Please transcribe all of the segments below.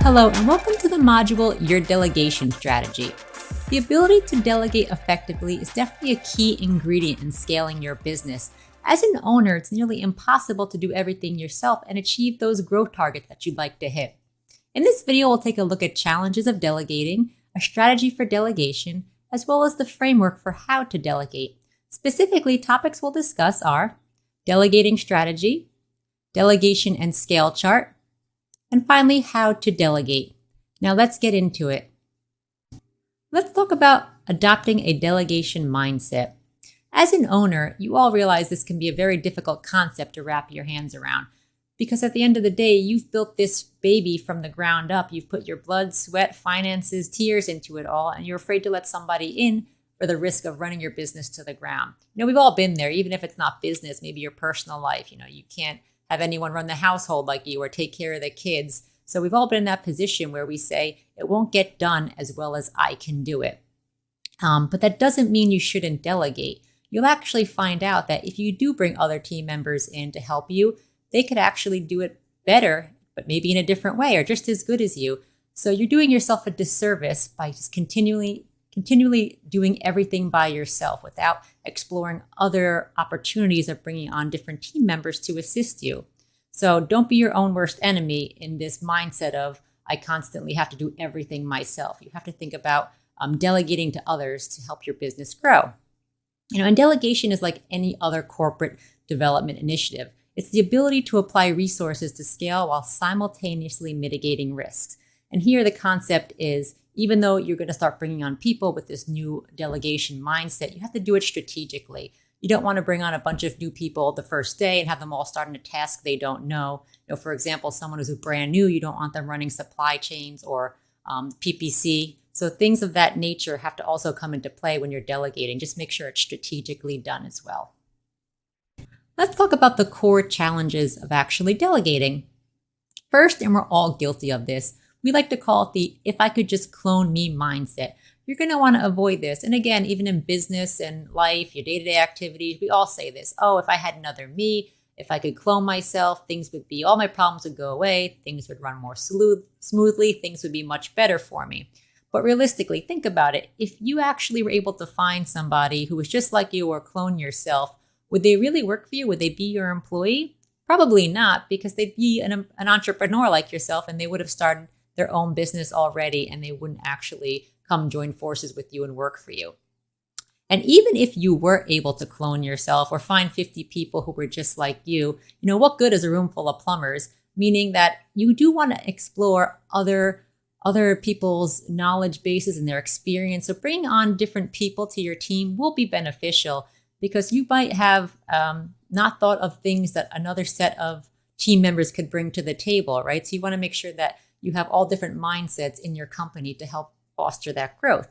Hello, and welcome to the module Your Delegation Strategy. The ability to delegate effectively is definitely a key ingredient in scaling your business. As an owner, it's nearly impossible to do everything yourself and achieve those growth targets that you'd like to hit. In this video, we'll take a look at challenges of delegating, a strategy for delegation, as well as the framework for how to delegate. Specifically, topics we'll discuss are delegating strategy, delegation and scale chart, and finally, how to delegate. Now let's get into it. Let's talk about adopting a delegation mindset. As an owner, you all realize this can be a very difficult concept to wrap your hands around because at the end of the day, you've built this baby from the ground up. You've put your blood, sweat, finances, tears into it all, and you're afraid to let somebody in for the risk of running your business to the ground. We've all been there, even if it's not business, maybe your personal life. You can't have anyone run the household like you or take care of the kids. So we've all been in that position where we say, it won't get done as well as I can do it. But that doesn't mean you shouldn't delegate. You'll actually find out that if you do bring other team members in to help you, they could actually do it better, but maybe in a different way or just as good as you. So you're doing yourself a disservice by just continually doing everything by yourself without exploring other opportunities of bringing on different team members to assist you. So don't be your own worst enemy in this mindset of, I constantly have to do everything myself. You have to think about delegating to others to help your business grow. And delegation is like any other corporate development initiative. It's the ability to apply resources to scale while simultaneously mitigating risks. And here the concept is, even though you're going to start bringing on people with this new delegation mindset, you have to do it strategically. You don't want to bring on a bunch of new people the first day and have them all start on a task they don't know. For example, someone who's brand new, you don't want them running supply chains or PPC. So things of that nature have to also come into play when you're delegating. Just make sure it's strategically done as well. Let's talk about the core challenges of actually delegating. First, and we're all guilty of this, we like to call it the if I could just clone me mindset. You're going to want to avoid this. And again, even in business and life, your day-to-day activities, we all say this. Oh, if I had another me, if I could clone myself, all my problems would go away. Things would run more smoothly. Things would be much better for me. But realistically, think about it. If you actually were able to find somebody who was just like you or clone yourself, would they really work for you? Would they be your employee? Probably not, because they'd be an entrepreneur like yourself and they would have started their own business already and they wouldn't actually come join forces with you and work for you. And even if you were able to clone yourself or find 50 people who were just like you, what good is a room full of plumbers? Meaning that you do want to explore other people's knowledge bases and their experience. So bringing on different people to your team will be beneficial because you might have not thought of things that another set of team members could bring to the table, right? So you want to make sure that you have all different mindsets in your company to help foster that growth.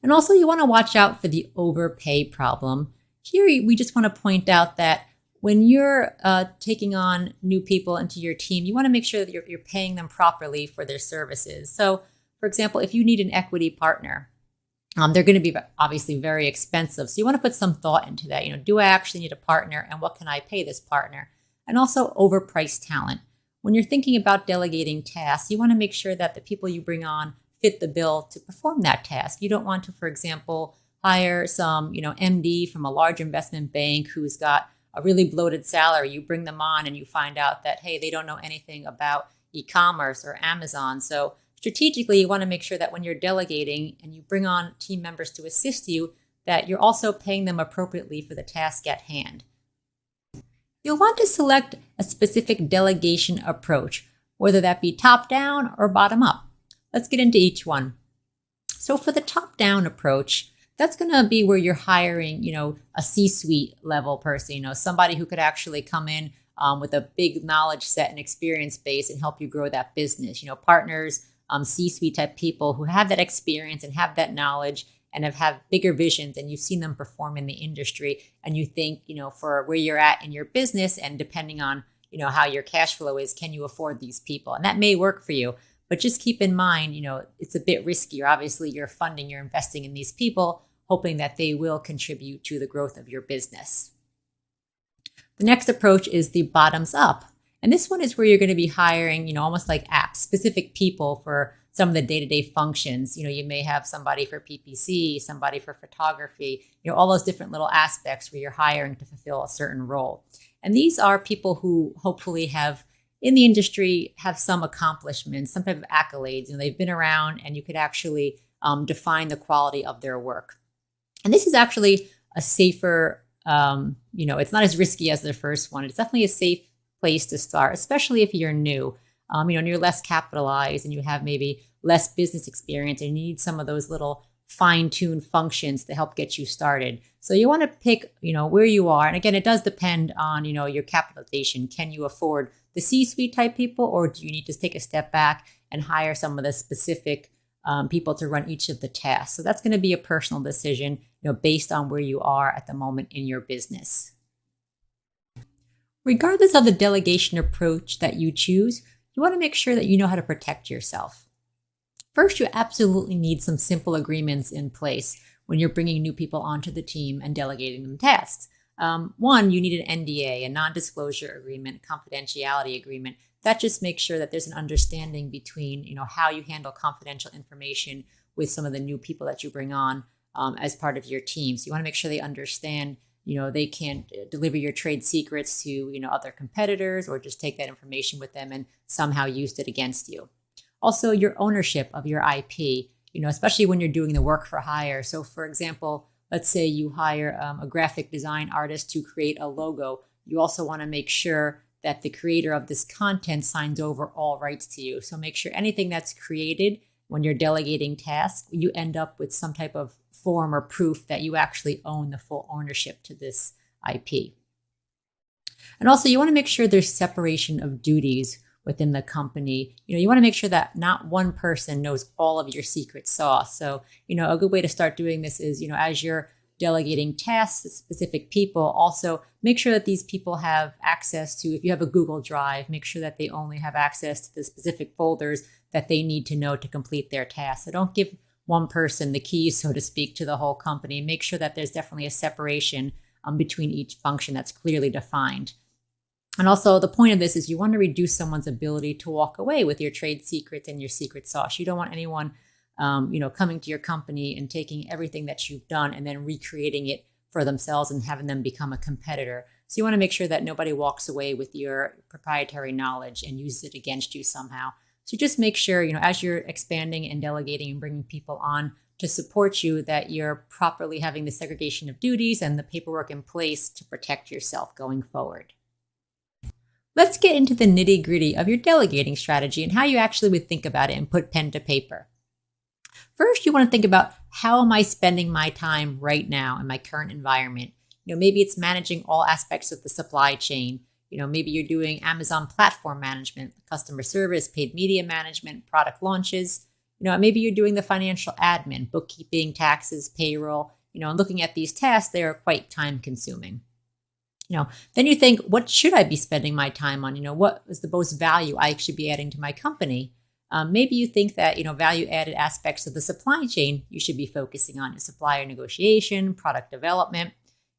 And also you want to watch out for the overpay problem. Here, we just want to point out that when you're taking on new people into your team, you want to make sure that you're paying them properly for their services. So for example, if you need an equity partner, they're going to be obviously very expensive. So you want to put some thought into that. Do I actually need a partner and what can I pay this partner? And also overpriced talent. When you're thinking about delegating tasks, you want to make sure that the people you bring on fit the bill to perform that task. You don't want to, for example, hire some, MD from a large investment bank who's got a really bloated salary. You bring them on and you find out that, hey, they don't know anything about e-commerce or Amazon. So strategically, you want to make sure that when you're delegating and you bring on team members to assist you, that you're also paying them appropriately for the task at hand. You'll want to select a specific delegation approach, whether that be top-down or bottom-up. Let's get into each one. So for the top-down approach, that's going to be where you're hiring, a C-suite level person, somebody who could actually come in with a big knowledge set and experience base and help you grow that business. Partners, C-suite type people who have that experience and have that knowledge and have bigger visions, and you've seen them perform in the industry, and you think, for where you're at in your business and depending on, how your cash flow is, can you afford these people? And that may work for you, but just keep in mind, it's a bit riskier. Obviously, you're investing in these people, hoping that they will contribute to the growth of your business. The next approach is the bottoms up. And this one is where you're going to be hiring, almost like app specific people for some of the day-to-day functions. You may have somebody for PPC, somebody for photography, all those different little aspects where you're hiring to fulfill a certain role. And these are people who hopefully have in the industry have some accomplishments, some type of accolades. They've been around, and you could actually define the quality of their work. And this is actually a safer, it's not as risky as the first one. It's definitely a safe place to start, especially if you're new. And you're less capitalized and you have maybe less business experience and you need some of those little fine-tuned functions to help get you started. So you want to pick, where you are. And again, it does depend on, your capitalization. Can you afford the C-suite type people, or do you need to take a step back and hire some of the specific people to run each of the tasks? So that's going to be a personal decision, based on where you are at the moment in your business. Regardless of the delegation approach that you choose, you want to make sure that you know how to protect yourself. First, you absolutely need some simple agreements in place when you're bringing new people onto the team and delegating them tasks. One, you need an NDA, a non-disclosure agreement, confidentiality agreement. That just makes sure that there's an understanding between, how you handle confidential information with some of the new people that you bring on as part of your team. So you want to make sure they understand, they can't deliver your trade secrets to, other competitors or just take that information with them and somehow use it against you. Also, your ownership of your IP, especially when you're doing the work for hire. So for example, let's say you hire a graphic design artist to create a logo. You also want to make sure that the creator of this content signs over all rights to you. So make sure anything that's created when you're delegating tasks, you end up with some type of form or proof that you actually own the full ownership to this IP. And also you want to make sure there's separation of duties within the company. You want to make sure that not one person knows all of your secret sauce. So, a good way to start doing this is, as you're delegating tasks to specific people, also make sure that these people have access to, if you have a Google Drive, make sure that they only have access to the specific folders that they need to know to complete their tasks. So don't give one person the keys, so to speak, to the whole company. Make sure that there's definitely a separation between each function that's clearly defined. And also the point of this is you want to reduce someone's ability to walk away with your trade secrets and your secret sauce. You don't want anyone, coming to your company and taking everything that you've done and then recreating it for themselves and having them become a competitor. So you want to make sure that nobody walks away with your proprietary knowledge and uses it against you somehow. So just make sure, as you're expanding and delegating and bringing people on to support you, that you're properly having the segregation of duties and the paperwork in place to protect yourself going forward. Let's get into the nitty-gritty of your delegating strategy and how you actually would think about it and put pen to paper. First, you want to think about, how am I spending my time right now in my current environment? Maybe it's managing all aspects of the supply chain. Maybe you're doing Amazon platform management, customer service, paid media management, product launches. Maybe you're doing the financial admin, bookkeeping, taxes, payroll. And looking at these tasks, they are quite time consuming. Then you think, what should I be spending my time on? What is the most value I should be adding to my company? Maybe you think that, value added aspects of the supply chain you should be focusing on: supplier negotiation, product development,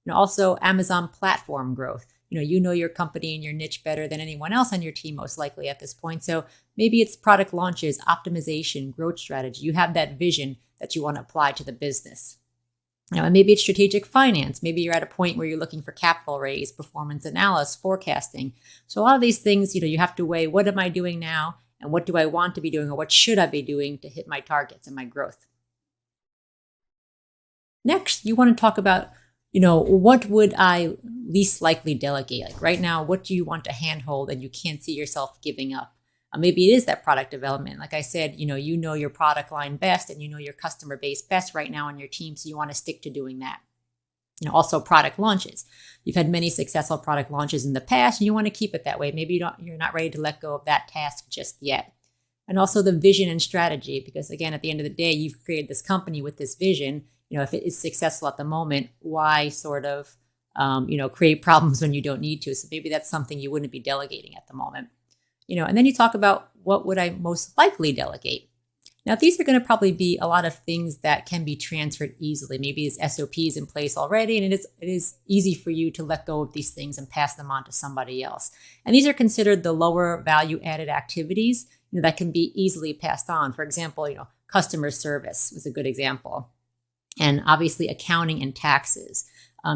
also Amazon platform growth. Your company and your niche better than anyone else on your team, most likely at this point. So maybe it's product launches, optimization, growth strategy. You have that vision that you want to apply to the business. And maybe it's strategic finance. Maybe you're at a point where you're looking for capital raise, performance analysis, forecasting. So a lot of these things, you have to weigh, what am I doing now? And what do I want to be doing, or what should I be doing to hit my targets and my growth? Next, you want to talk about, what would I least likely delegate? Like right now, what do you want to handhold and you can't see yourself giving up? Maybe it is that product development. Like I said, you know your product line best and your customer base best right now on your team. So you want to stick to doing that. Also product launches. You've had many successful product launches in the past and you want to keep it that way. Maybe you're not ready to let go of that task just yet. And also the vision and strategy, because again, at the end of the day, you've created this company with this vision. If it is successful at the moment, why sort of, create problems when you don't need to? So maybe that's something you wouldn't be delegating at the moment. And then you talk about, what would I most likely delegate? Now, these are going to probably be a lot of things that can be transferred easily. Maybe there's SOPs in place already, and it is easy for you to let go of these things and pass them on to somebody else. And these are considered the lower value added activities that can be easily passed on. For example, customer service is a good example. And obviously accounting and taxes.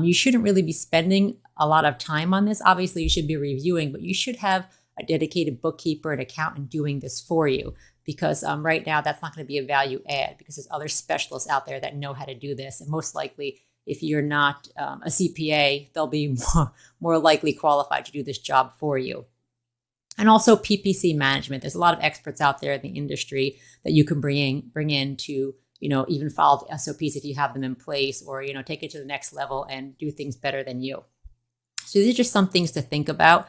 You shouldn't really be spending a lot of time on this. Obviously, you should be reviewing, but you should have a dedicated bookkeeper and accountant doing this for you, because right now that's not going to be a value add, because there's other specialists out there that know how to do this. And most likely, if you're not a CPA, they'll be more likely qualified to do this job for you. And also PPC management. There's a lot of experts out there in the industry that you can bring in to even follow the SOPs if you have them in place, or, take it to the next level and do things better than you. So these are just some things to think about,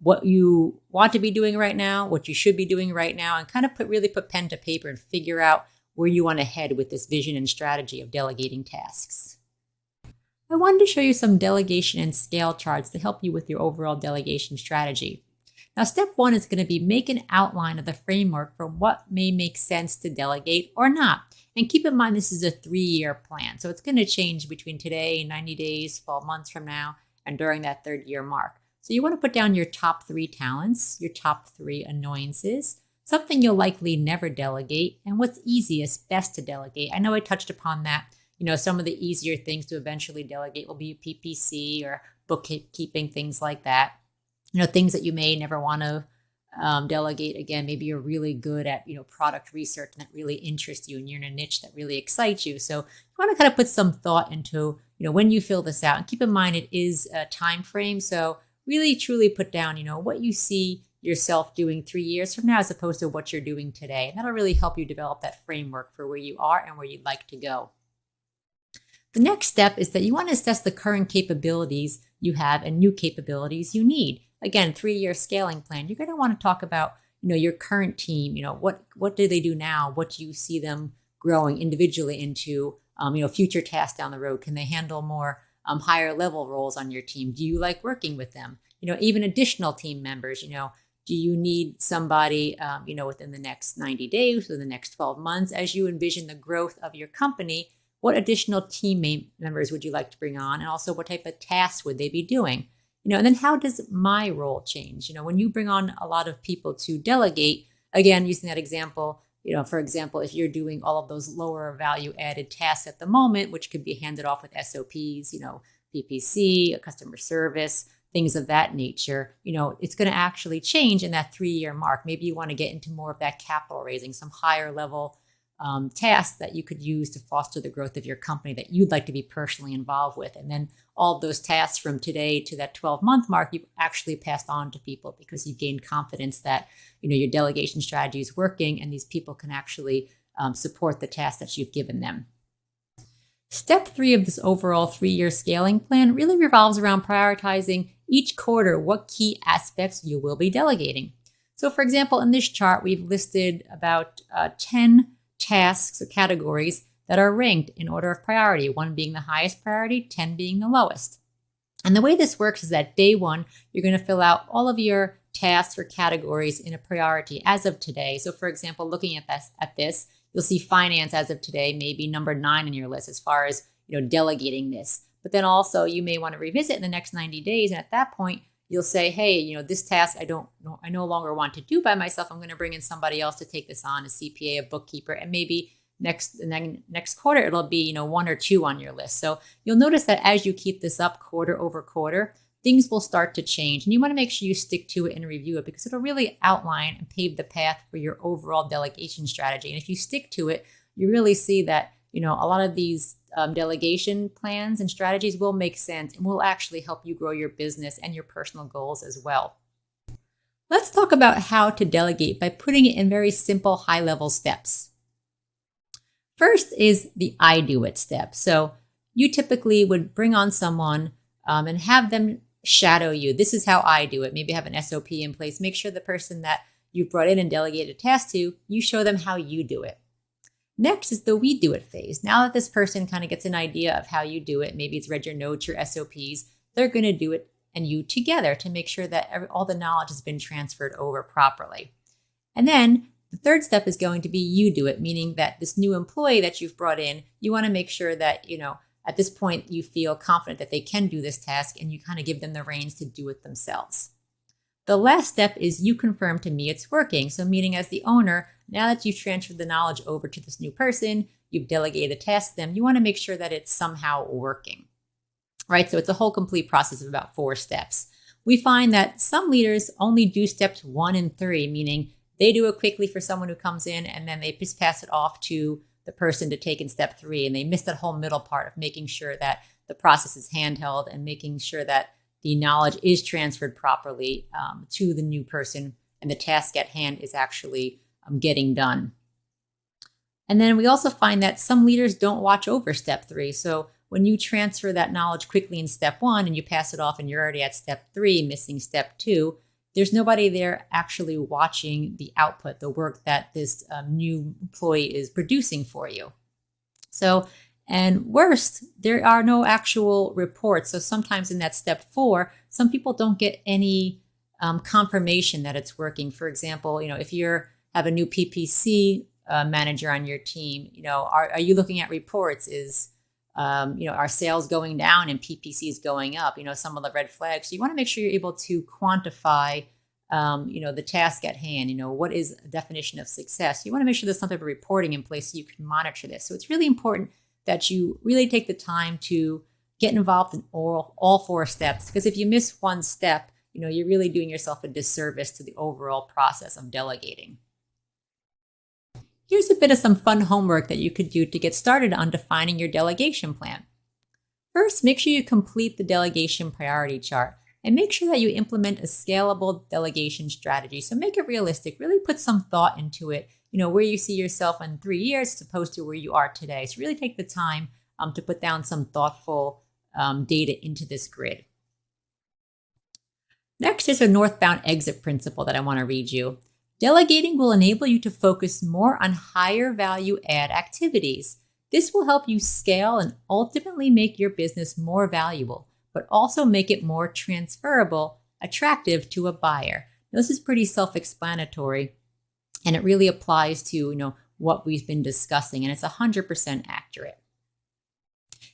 what you want to be doing right now, what you should be doing right now, and kind of put pen to paper and figure out where you want to head with this vision and strategy of delegating tasks. I wanted to show you some delegation and scale charts to help you with your overall delegation strategy. Now, step 1 is going to be make an outline of the framework for what may make sense to delegate or not. And keep in mind, this is a 3-year plan. So it's going to change between today, 90 days, 12 months from now, and during that 3rd year mark. So you want to put down your top 3 talents, your top 3 annoyances, something you'll likely never delegate, and what's easiest, best to delegate. I know I touched upon that. Some of the easier things to eventually delegate will be PPC or bookkeeping, things like that. Things that you may never want to delegate. Again, maybe you're really good at, product research and that really interests you, and you're in a niche that really excites you. So you want to kind of put some thought into, when you fill this out, and keep in mind it is a time frame. So really truly put down, what you see yourself doing 3 years from now, as opposed to what you're doing today. And that'll really help you develop that framework for where you are and where you'd like to go. The next step is that you want to assess the current capabilities you have and new capabilities you need. Again, 3-year scaling plan. You're going to want to talk about, your current team. What do they do now? What do you see them growing individually into? Future tasks down the road. Can they handle more higher level roles on your team? Do you like working with them? Even additional team members. Do you need somebody, within the next 90 days or the next 12 months, as you envision the growth of your company? What additional team members would you like to bring on? And also, what type of tasks would they be doing? And then how does my role change? When you bring on a lot of people to delegate, again, using that example, for example, if you're doing all of those lower value added tasks at the moment, which could be handed off with SOPs, PPC, customer service, things of that nature, it's going to actually change in that 3-year mark. Maybe you want to get into more of that capital raising, some higher level tasks that you could use to foster the growth of your company that you'd like to be personally involved with. And then all those tasks from today to that 12-month mark, you've actually passed on to people because you've gained confidence that, your delegation strategy is working and these people can actually support the tasks that you've given them. Step 3 of this overall 3-year scaling plan really revolves around prioritizing each quarter what key aspects you will be delegating. So for example, in this chart, we've listed about 10 tasks or categories that are ranked in order of priority, 1 being the highest priority, 10 being the lowest. And the way this works is that day 1, you're going to fill out all of your tasks or categories in a priority as of today. So for example, looking at this, you'll see finance as of today, maybe number 9 on your list as far as, delegating this. But then also you may want to revisit in the next 90 days. And at that point, you'll say, hey, this task I no longer want to do by myself. I'm going to bring in somebody else to take this on, a CPA, a bookkeeper, and maybe next quarter, it'll be, 1 or 2 on your list. So you'll notice that as you keep this up quarter over quarter, things will start to change. And you want to make sure you stick to it and review it because it'll really outline and pave the path for your overall delegation strategy. And if you stick to it, you really see that, a lot of these delegation plans and strategies will make sense and will actually help you grow your business and your personal goals as well. Let's talk about how to delegate by putting it in very simple, high-level steps. First is the I do it step. So you typically would bring on someone and have them shadow you. This is how I do it. Maybe have an SOP in place. Make sure the person that you've brought in and delegated a task to, you show them how you do it. Next is the we do it phase. Now that this person kind of gets an idea of how you do it, maybe it's read your notes, your SOPs, they're going to do it and you together to make sure that all the knowledge has been transferred over properly. And then The third step is going to be you do it, meaning that this new employee that you've brought in, you want to make sure that, at this point you feel confident that they can do this task and you kind of give them the reins to do it themselves. The last step is you confirm to me it's working. So meaning as the owner, now that you've transferred the knowledge over to this new person, you've delegated a task to them, you want to make sure that it's somehow working, right? So it's a whole complete process of about 4 steps. We find that some leaders only do steps 1 and 3, meaning they do it quickly for someone who comes in and then they just pass it off to the person to take in step 3. And they miss that whole middle part of making sure that the process is handheld and making sure that the knowledge is transferred properly to the new person and the task at hand is actually getting done. And then we also find that some leaders don't watch over step 3. So when you transfer that knowledge quickly in step 1 and you pass it off and you're already at step 3, missing step 2, there's nobody there actually watching the output, the work that this new employee is producing for you. So, and worst, there are no actual reports. So sometimes in that step 4, some people don't get any confirmation that it's working. For example, if you have a new PPC manager on your team, are you looking at reports? Is are sales going down and PPC is going up? Some of the red flags. So you want to make sure you're able to quantify, the task at hand. What is a definition of success? You want to make sure there's some type of reporting in place so you can monitor this. So it's really important that you really take the time to get involved in all 4 steps. Because if you miss one step, you're really doing yourself a disservice to the overall process of delegating. Here's a bit of some fun homework that you could do to get started on defining your delegation plan. First, make sure you complete the delegation priority chart and make sure that you implement a scalable delegation strategy. So make it realistic, really put some thought into it, where you see yourself in 3 years as opposed to where you are today. So really take the time to put down some thoughtful data into this grid. Next is a northbound exit principle that I want to read you. Delegating will enable you to focus more on higher value add activities. This will help you scale and ultimately make your business more valuable, but also make it more transferable, attractive to a buyer. Now, this is pretty self-explanatory, and it really applies to what we've been discussing, and it's 100% accurate.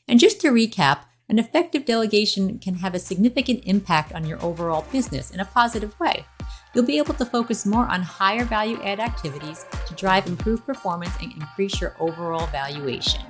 And just to recap, an effective delegation can have a significant impact on your overall business in a positive way. You'll be able to focus more on higher value add activities to drive improved performance and increase your overall valuation.